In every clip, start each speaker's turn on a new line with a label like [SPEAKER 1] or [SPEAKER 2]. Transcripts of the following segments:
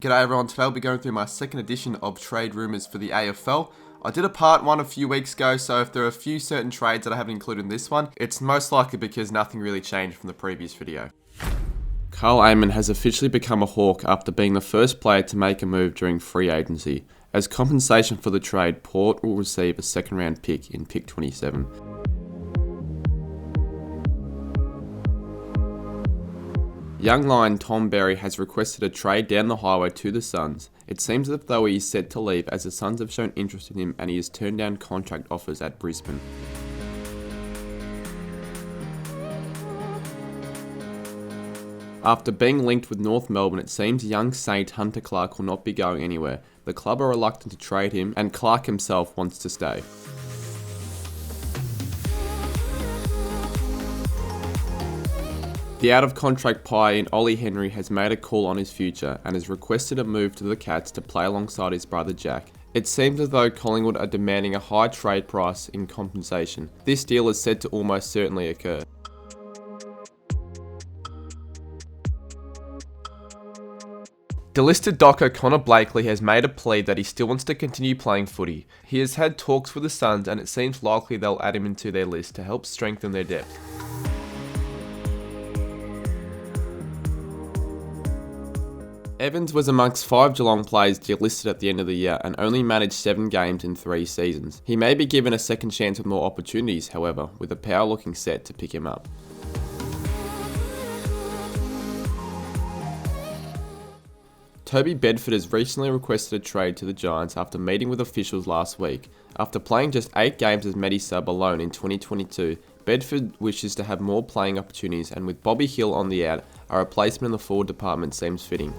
[SPEAKER 1] G'day everyone, today I'll be going through my second edition of trade rumours for the AFL. I did a part 1 a few weeks ago, so if there are a few certain trades that I haven't included in this one, it's most likely because nothing really changed from the previous video. Carl Amon has officially become a Hawk after being the first player to make a move during free agency. As compensation for the trade, Port will receive a second round pick in pick 27. Young Lion Tom Berry has requested a trade down the highway to the Suns. It seems as though he is set to leave as the Suns have shown interest in him and he has turned down contract offers at Brisbane. After being linked with North Melbourne, it seems young Saint Hunter Clark will not be going anywhere. The club are reluctant to trade him and Clark himself wants to stay. The out-of-contract pie in Ollie Henry has made a call on his future and has requested a move to the Cats to play alongside his brother Jack. It seems as though Collingwood are demanding a high trade price in compensation. This deal is said to almost certainly occur. Delisted docker Connor Blakely has made a plea that he still wants to continue playing footy. He has had talks with the Suns and it seems likely they'll add him into their list to help strengthen their depth. Evans was amongst 5 Geelong players delisted at the end of the year and only managed 7 games in 3 seasons. He may be given a second chance with more opportunities, however, with the Power looking set to pick him up. Toby Bedford has recently requested a trade to the Giants after meeting with officials last week. After playing just 8 games as Medi-Sub alone in 2022, Bedford wishes to have more playing opportunities and with Bobby Hill on the out, a replacement in the forward department seems fitting.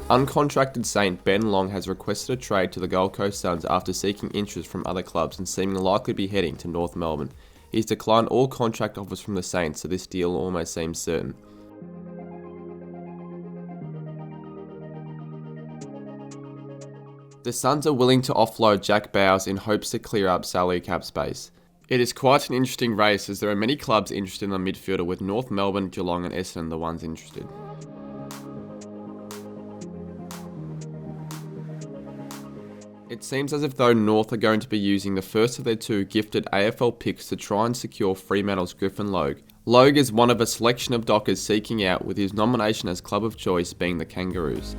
[SPEAKER 1] Uncontracted Saint Ben Long has requested a trade to the Gold Coast Suns after seeking interest from other clubs and seeming likely to be heading to North Melbourne. He's declined all contract offers from the Saints, so this deal almost seems certain. The Suns are willing to offload Jack Bowers in hopes to clear up salary cap space. It is quite an interesting race as there are many clubs interested in the midfielder with North Melbourne, Geelong and Essendon the ones interested. It seems as if though North are going to be using the first of their 2 gifted AFL picks to try and secure Fremantle's Griffin LOGUE. LOGUE is one of a selection of Dockers seeking out, with his nomination as club of choice being the Kangaroos.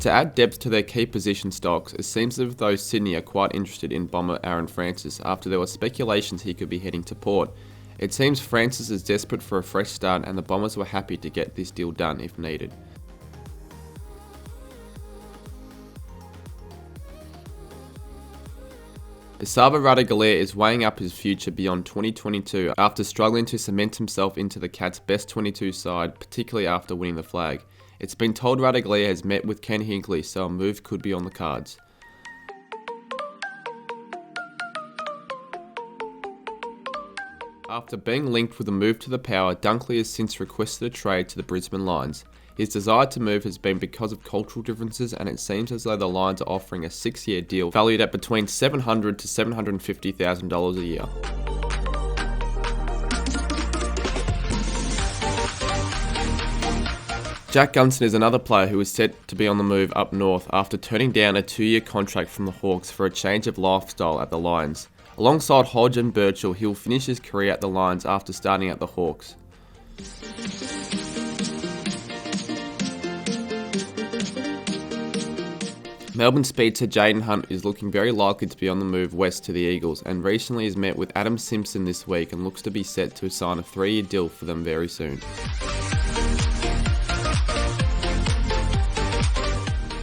[SPEAKER 1] To add depth to their key position stocks, it seems as though Sydney are quite interested in bomber Aaron Francis after there were speculations he could be heading to Port. It seems Francis is desperate for a fresh start and the Bombers were happy to get this deal done if needed. Esava Ratugolea is weighing up his future beyond 2022 after struggling to cement himself into the Cats' best 22 side, particularly after winning the flag. It's been told Ratugolea has met with Ken Hinkley, so a move could be on the cards. After being linked with a move to the Power, Dunkley has since requested a trade to the Brisbane Lions. His desire to move has been because of cultural differences and it seems as though the Lions are offering a 6-year deal valued at between $700,000 to $750,000 a year. Jack Gunston is another player who is set to be on the move up north after turning down a 2-year contract from the Hawks for a change of lifestyle at the Lions. Alongside Hodge and Birchall, he will finish his career at the Lions after starting at the Hawks. Melbourne speedster JAYDEN Hunt is looking very likely to be on the move west to the Eagles and recently has met with Adam Simpson this week and looks to be set to sign a 3-year deal for them very soon.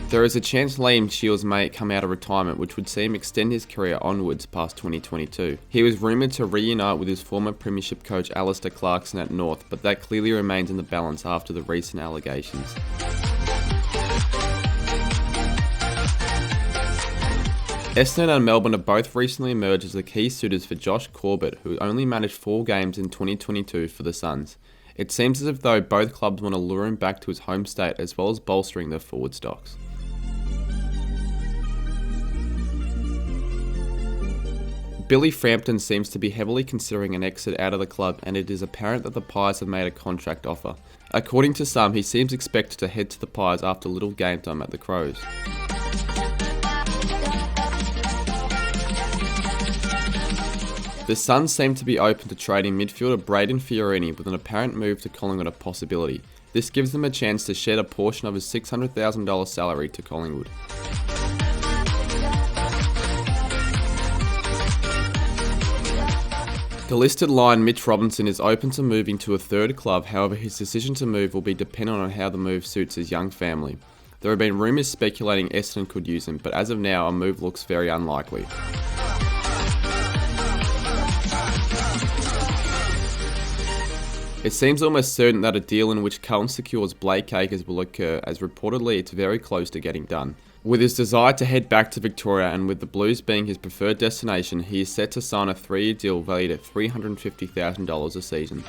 [SPEAKER 1] There is a chance Liam Shields may come out of retirement, which would see him extend his career onwards past 2022. He was rumoured to reunite with his former premiership coach Alistair Clarkson at North, but that clearly remains in the balance after the recent allegations. Essendon and Melbourne have both recently emerged as the key suitors for Josh Corbett, who only managed 4 games in 2022 for the Suns. It seems as if though both clubs want to lure him back to his home state as well as bolstering their forward stocks. Billy Frampton seems to be heavily considering an exit out of the club, and it is apparent that the Pies have made a contract offer. According to some, he seems expected to head to the Pies after little game time at the Crows. The Suns seem to be open to trading midfielder Brayden FIORINI, with an apparent move to Collingwood a possibility. This gives them a chance to shed a portion of his $600,000 salary to Collingwood. The listed line Mitch Robinson is open to moving to a third club, however his decision to move will be dependent on how the move suits his young family. There have been rumours speculating Essendon could use him, but as of now a move looks very unlikely. It seems almost certain that a deal in which Carlton secures Blake Acres will occur, as reportedly it's very close to getting done. With his desire to head back to Victoria and with the Blues being his preferred destination, he is set to sign a 3-year deal valued at $350,000 a season.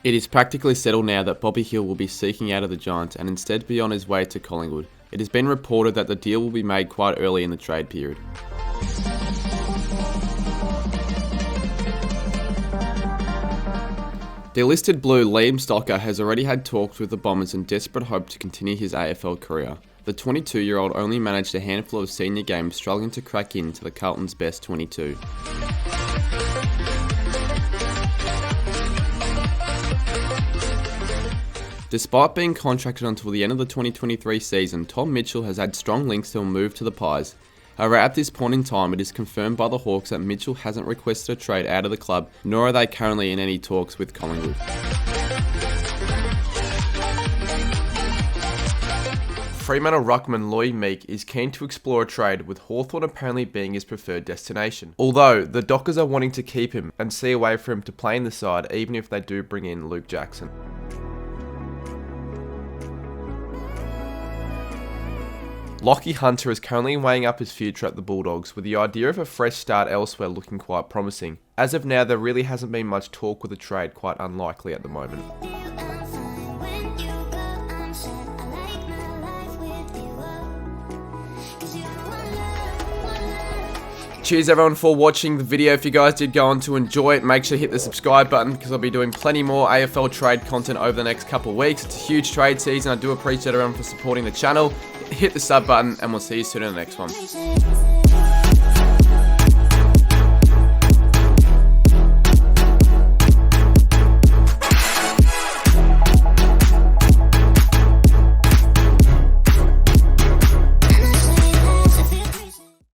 [SPEAKER 1] It is practically settled now that Bobby Hill will be seeking out of the Giants and instead be on his way to Collingwood. It has been reported that the deal will be made quite early in the trade period. The listed Blue Liam Stocker has already had talks with the Bombers in desperate hope to continue his AFL career. The 22-year-old only managed a handful of senior games, struggling to crack into the Carlton's best 22. Despite being contracted until the end of the 2023 season, Tom Mitchell has had strong links to a move to the Pies. However, at this point in time, it is confirmed by the Hawks that Mitchell hasn't requested a trade out of the club, nor are they currently in any talks with Collingwood. Fremantle ruckman Mildmilk is keen to explore a trade, with Hawthorn apparently being his preferred destination. Although, the Dockers are wanting to keep him and see a way for him to play in the side, even if they do bring in Luke Jackson. Lachie Hunter is currently weighing up his future at the Bulldogs, with the idea of a fresh start elsewhere looking quite promising. As of now, there really hasn't been much talk with a trade, quite unlikely at the moment. Cheers everyone for watching the video. If you guys did go on to enjoy it, make sure to hit the subscribe button because I'll be doing plenty more AFL trade content over the next couple of weeks. It's a huge trade season. I do appreciate everyone for supporting the channel. Hit the sub button and we'll see you soon in the next one.